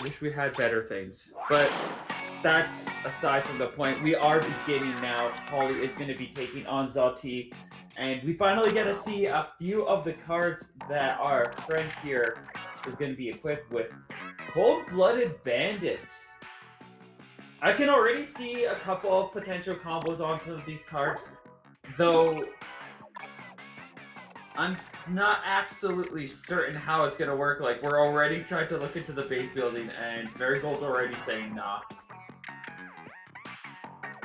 Wish we had better things. But that's aside from the point. We are beginning now. Polly is going to be taking on zawhte. And we finally get to see a few of the cards that our friend here is going to be equipped with. Cold-Blooded Bandits. I can already see a couple of potential combos on some of these cards, though I'm not absolutely certain how it's going to work. Like, we're already trying to look into the base building, and Marigold's already saying nah.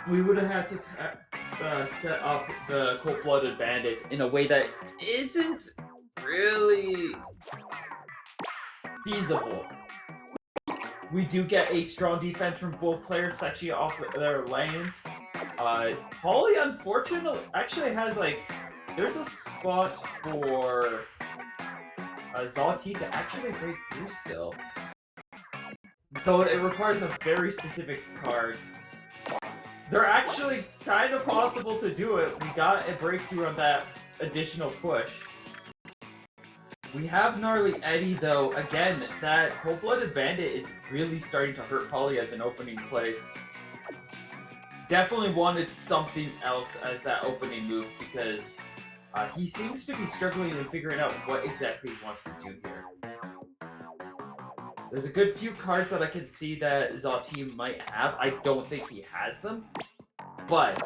We would have had to set up the Cold-Blooded Bandit in a way that isn't really feasible. We do get a strong defense from both players sectioning off their lanes. Polly, unfortunately, actually has, like, there's a spot for zawhte to actually break through still. Though it requires a very specific card. They're actually kind of possible to do it. We got a breakthrough on that additional push. We have Gnarly Eddie, though. Again, that Cold-Blooded Bandit is really starting to hurt Polly as an opening play. Definitely wanted something else as that opening move because he seems to be struggling in figuring out what exactly he wants to do here. There's a good few cards that I can see that zawhte might have. I don't think he has them, but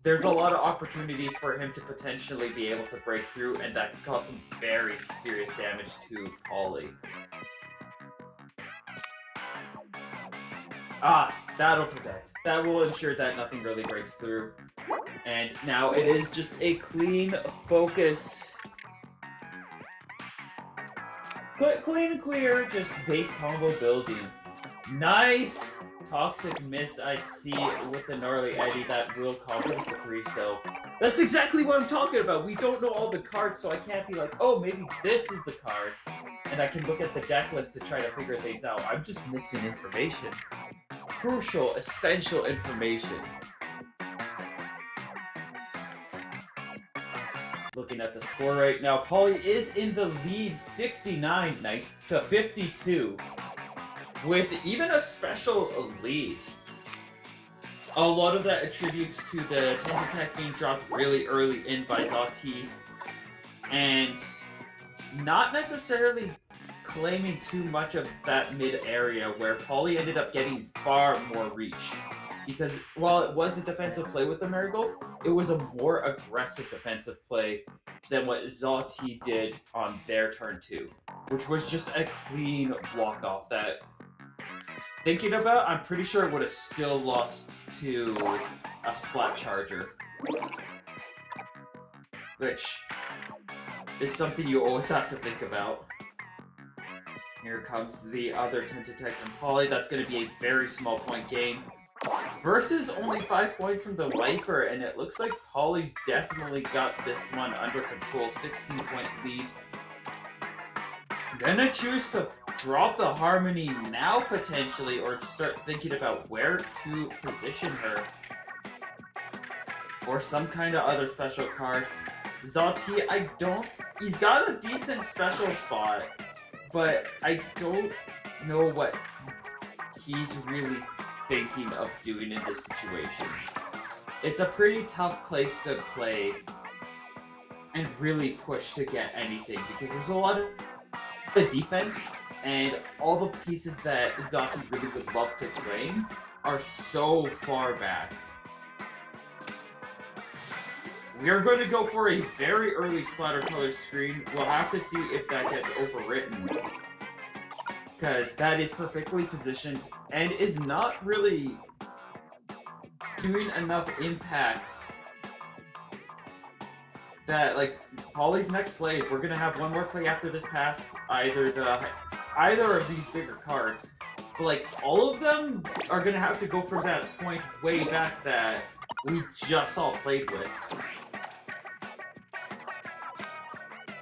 there's a lot of opportunities for him to potentially be able to break through, and that could cause some very serious damage to Polly. That'll protect. That will ensure that nothing really breaks through. And now it is just a clean focus. Clean and clear, just base combo building. Nice! Toxic Mist, I see with the Gnarly Eddie that will combo with the 3, so that's exactly what I'm talking about. We don't know all the cards, so I can't be like, oh, maybe this is the card, and I can look at the deck list to try to figure things out. I'm just missing information. Crucial, essential information. Looking at the score right now, Polly is in the lead 69 nice to 52. With even a special lead. A lot of that attributes to the Tentatek being dropped really early in by zawhte, and not necessarily claiming too much of that mid area where Polly ended up getting far more reach. Because while it was a defensive play with the Marigold, it was a more aggressive defensive play than what zawhte did on their turn 2, which was just a clean block off that, thinking about, I'm pretty sure it would have still lost to a Splat Charger. Which is something you always have to think about. Here comes the other Tentatek from Polly. That's going to be a very small point game. Versus only 5 points from the Viper, and it looks like Polly's definitely got this one under control. 16-point lead. Gonna choose to drop the Harmony now, potentially, or start thinking about where to position her. Or some kind of other special card. zawhte, he's got a decent special spot, but I don't know what he's really thinking of doing in this situation. It's a pretty tough place to play and really push to get anything, because there's a lot of the defense, and all the pieces that zawhte really would love to claim are so far back. We are going to go for a very early splatter color screen. We'll have to see if that gets overwritten, because that is perfectly positioned and is not really doing enough impact that, like, Polly's next play, we're gonna have one more play after this pass, either of these bigger cards, but, like, all of them are gonna have to go from that point way back that we just all played with.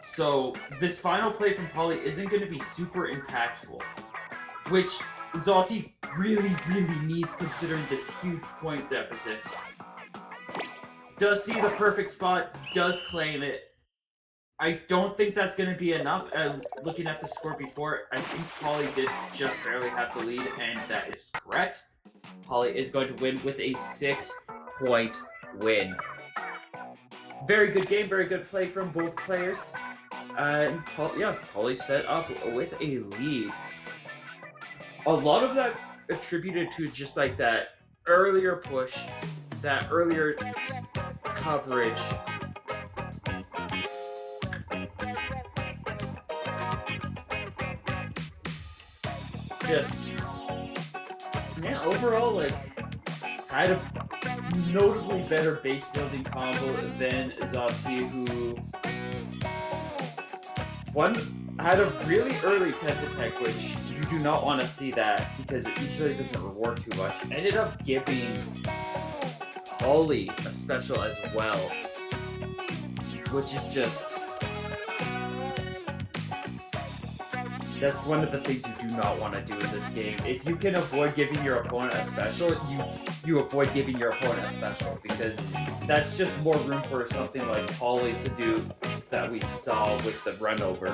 So this final play from Polly isn't gonna be super impactful, which zawhte really, really needs considering this huge point deficit. Does see the perfect spot, does claim it. I don't think that's going to be enough. Looking at the score before, I think Polly did just barely have the lead, and that is correct. Polly is going to win with a 6-point win. Very good game, very good play from both players. And Polly set up with a lead. A lot of that attributed to just like that earlier push, that earlier coverage. Just, yeah, overall, like, had a notably better base building combo than zawhte, who had a really early 10 tech, which you do not want to see that because it usually doesn't reward too much. Ended up giving Polly a special as well, which is just, that's one of the things you do not want to do in this game. If you can avoid giving your opponent a special, you avoid giving your opponent a special, because that's just more room for something like Polly to do that we saw with the run over.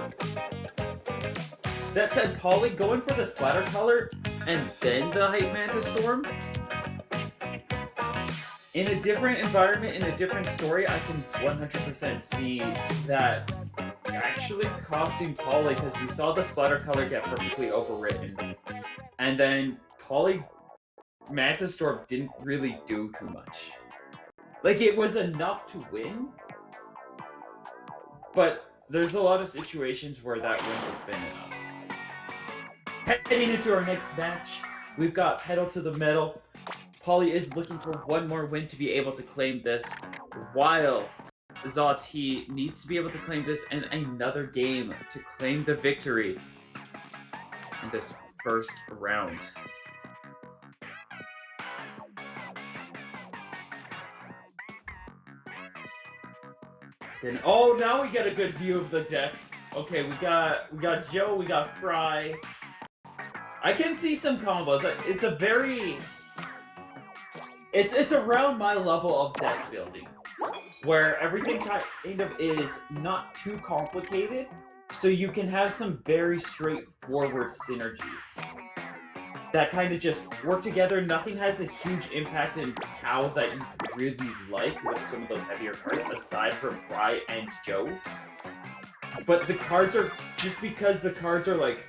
That said, Polly going for the splatter color and then the Hype Manta Storm, in a different environment, in a different story, I can 100% see that actually costing Polly, because we saw the splatter color get perfectly overwritten, and then Polly Manta Storm didn't really do too much. Like, it was enough to win, but there's a lot of situations where that wouldn't have been enough. Heading into our next match, we've got Pedal to the Metal. Polly is looking for one more win to be able to claim this, while zawhte needs to be able to claim this and another game to claim the victory in this first round. And now we get a good view of the deck. Okay, we got Joe, we got Fry. I can see some combos. It's around my level of deck building, where everything kind of is not too complicated, so you can have some very straightforward synergies that kind of just work together. Nothing has a huge impact in how that you really like with some of those heavier cards, aside from Fry and Joe. But the cards are, just because the cards are like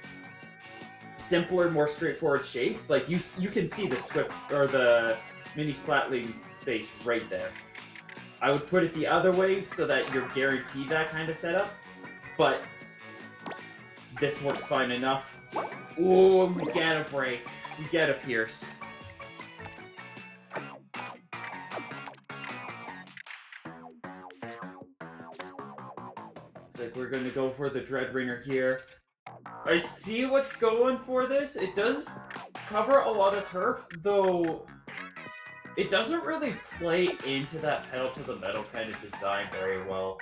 simpler, more straightforward shapes, like you can see the Swift or the mini Splatling space right there. I would put it the other way so that you're guaranteed that kind of setup, but this works fine enough. Ooh, we get a break. We get a Pierce. It's like we're going to go for the Dreadringer here. I see what's going for this. It does cover a lot of turf, though it doesn't really play into that Pedal to the Metal kind of design very well.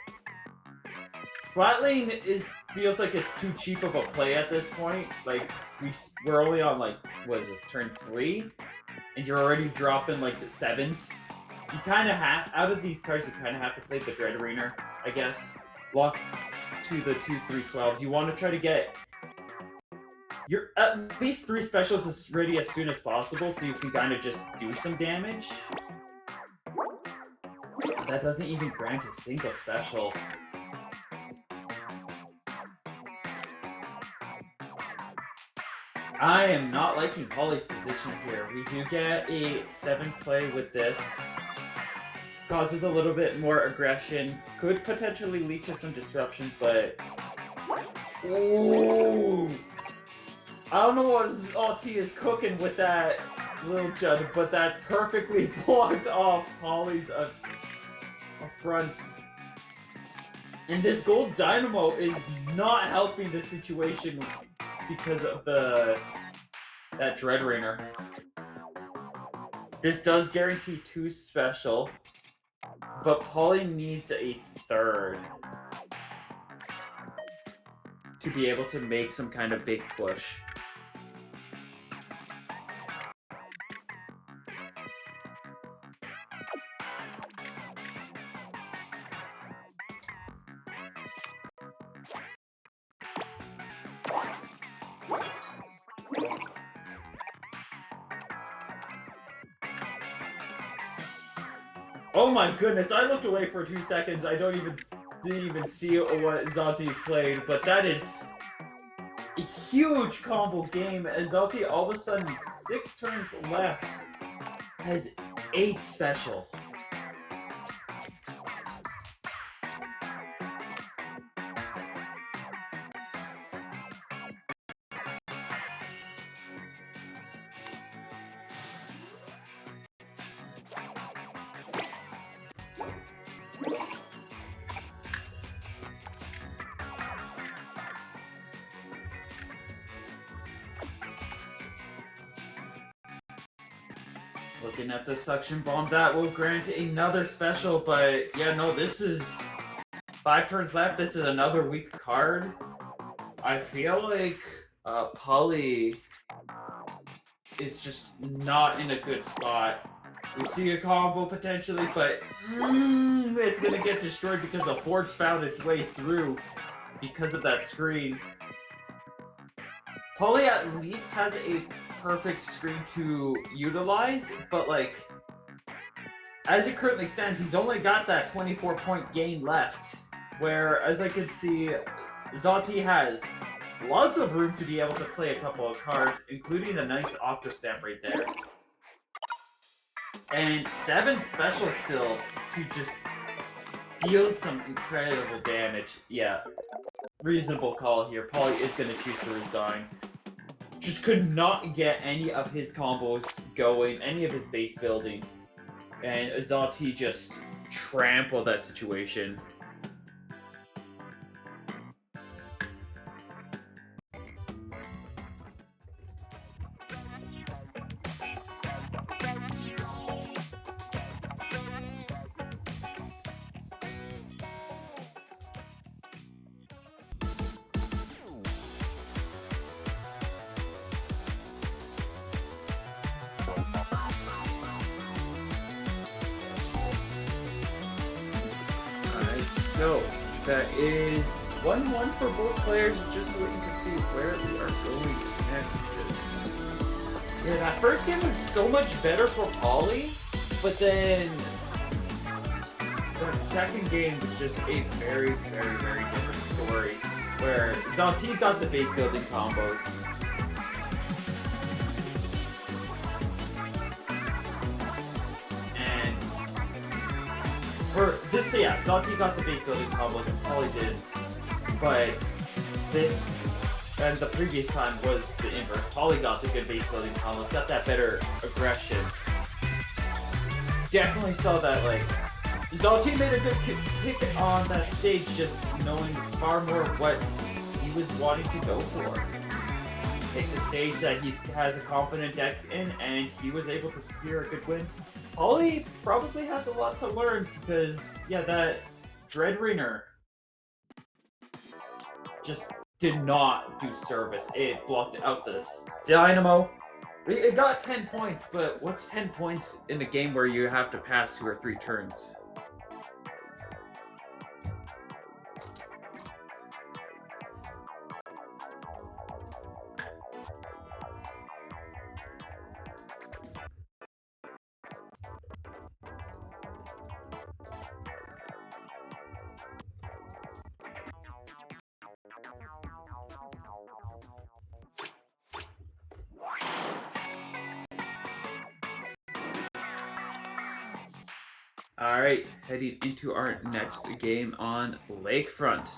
Splatling feels like it's too cheap of a play at this point. Like, we're only on, like, what is this, turn 3? And you're already dropping, like, to 7s. You kind of have, out of these cards, you kind of have to play the Dreadringer, I guess. Lock to the 2/3/12s. You want to try to get your at least 3 specials as ready as soon as possible, so you can kind of just do some damage. That doesn't even grant a single special. I am not liking Polly's position here. We do get a 7 play with this. Causes a little bit more aggression. Could potentially lead to some disruption, but... Ooh! I don't know what zawhte is cooking with that little Judd, but that perfectly blocked off Polly's front. And this gold dynamo is not helping the situation because of that Dreadringer. This does guarantee 2 special, but Polly needs a 3rd to be able to make some kind of big push. Oh my goodness, I looked away for 2 seconds. I didn't even see what zawhte played, but that is a huge combo game as zawhte all of a sudden 6 turns left has 8 special. Looking at the suction bomb, that will grant another special, but yeah, no, this is 5 turns left. This is another weak card. I feel like Polly is just not in a good spot. We see a combo potentially, but it's gonna get destroyed because the Forge found its way through because of that screen. Polly at least has a perfect screen to utilize, but like, as it currently stands, he's only got that 24-point gain left, where, as I can see, zawhte has lots of room to be able to play a couple of cards, including a nice Octo Stamp right there. And 7 special still to just deal some incredible damage. Yeah, reasonable call here. Polly is going to choose to resign. Just could not get any of his combos going, any of his base building. And zawhte just trampled that situation. So, that is 1-1 for both players, just waiting to see where we are going next. Yeah, that first game was so much better for Polly, but then the second game was just a very, very, very different story, where zawhte got the base building combos. For this, yeah, zawhte got the base building combos and Polly didn't. But this, and the previous time was the inverse. Polly got the good base building combos, got that better aggression. Definitely saw that, like, zawhte made a good pick on that stage, just knowing far more what he was wanting to go for. Take the stage that he has a confident deck in, and he was able to secure a good win. Polly probably has a lot to learn because, yeah, that Dreadringer just did not do service. It blocked out the Dynamo. It got 10 points, but what's 10 points in a game where you have to pass 2 or 3 turns? Alright, heading into our next game on Lakefront.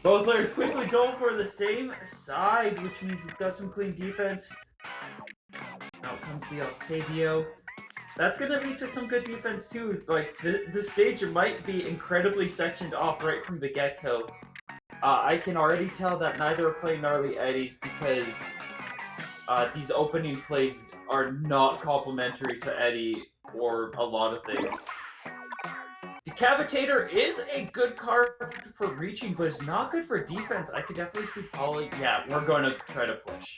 Both players quickly going for the same side, which means we've got some clean defense. Out comes the Octavio. That's going to lead to some good defense too. Like, the stage might be incredibly sectioned off right from the get-go. I can already tell that neither are playing Gnarly Eddies because these opening plays are not complementary to Eddie or a lot of things. Decapitator is a good card for reaching, but it's not good for defense. I could definitely see Polly. Yeah, we're going to try to push.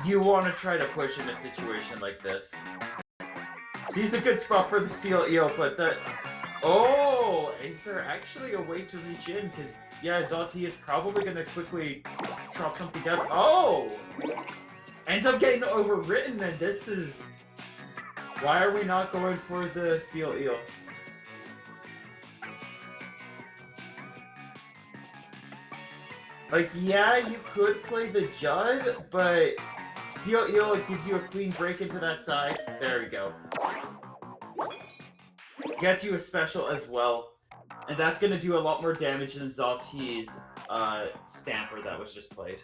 You want to try to push in a situation like this. Sees a good spot for the Steel Eel, but that... Oh! Is there actually a way to reach in? Because, yeah, zawhte is probably going to quickly chop something down. Oh! Ends up getting overwritten, and this is... Why are we not going for the steel eel? Like, yeah, you could play the Judd, but steel eel, it gives you a clean break into that side. There we go. Gets you a special as well. And that's going to do a lot more damage than Zawhte's Stamper that was just played.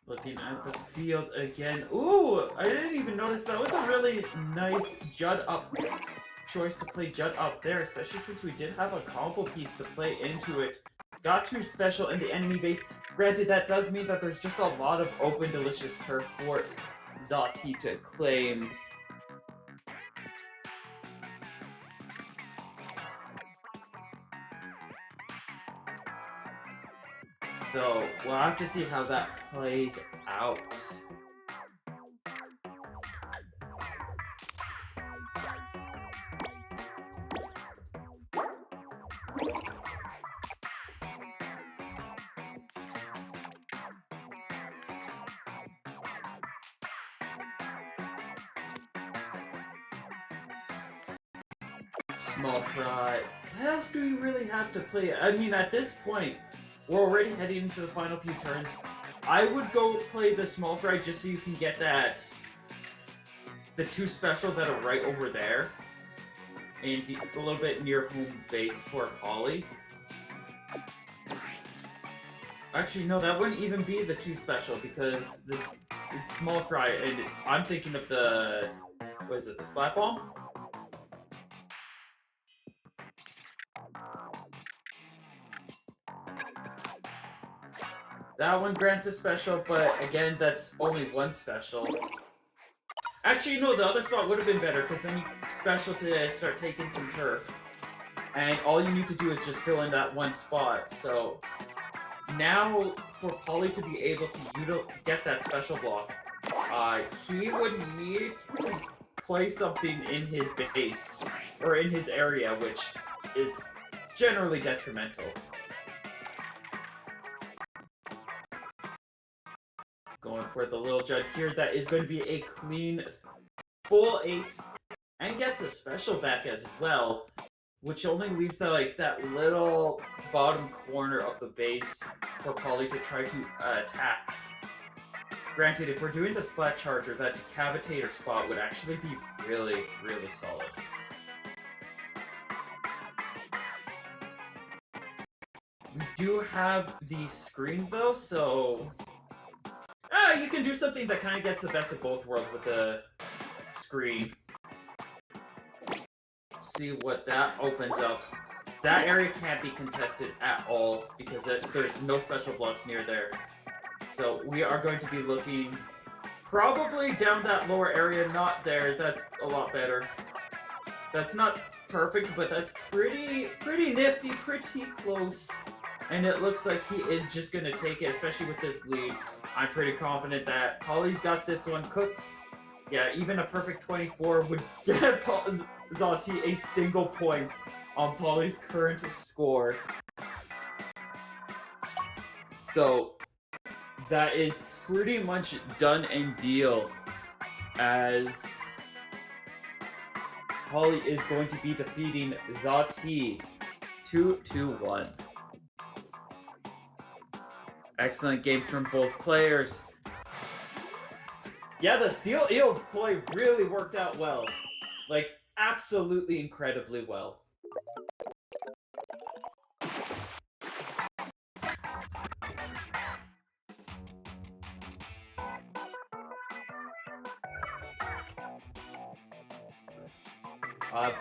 Looking at the field again. Ooh, I didn't even notice that was a really nice Judd up choice to play Judd up there, especially since we did have a combo piece to play into it. Got 2 special in the enemy base. Granted, that does mean that there's just a lot of open, delicious turf for Zawhte to claim. So, we'll have to see how that plays out. Small fry. What else do we really have to play? I mean, at this point, we're already heading into the final few turns. I would go play the small fry just so you can get the 2 special that are right over there. And a little bit near home base for Polly. Actually, no, that wouldn't even be the 2 special because it's small fry, and I'm thinking of the... What is it, the Splat Bomb? That one grants a special, but again, that's only 1 special. Actually, no, the other spot would have been better, because then you special to start taking some turf. And all you need to do is just fill in that 1 spot. So now, for Polly to be able to get that special block, he would need to play something in his base, or in his area, which is generally detrimental. Going for the little Judd here, that is going to be a clean full 8, and gets a special back as well, which only leaves that little bottom corner of the base for Polly to try to attack. Granted, if we're doing the Splat Charger, that Decavitator spot would actually be really, really solid. We do have the screen though, so... you can do something that kind of gets the best of both worlds with the screen. Let's see what that opens up. That area can't be contested at all because there's no special blocks near there. So we are going to be looking probably down that lower area, not there. That's a lot better. That's not perfect, but that's pretty nifty, pretty close. And it looks like he is just going to take it, especially with this lead. I'm pretty confident that Polly's got this one cooked. Yeah, even a perfect 24 would get Zawhte a single point on Polly's current score. So that is pretty much done and deal, as Holly is going to be defeating zawhte 2-1. Excellent games from both players. Yeah, the Steel Eel play really worked out well. Like, absolutely incredibly well.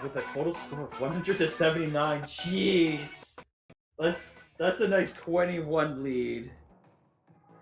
With a total score of 100-79, jeez! That's a nice 21 lead.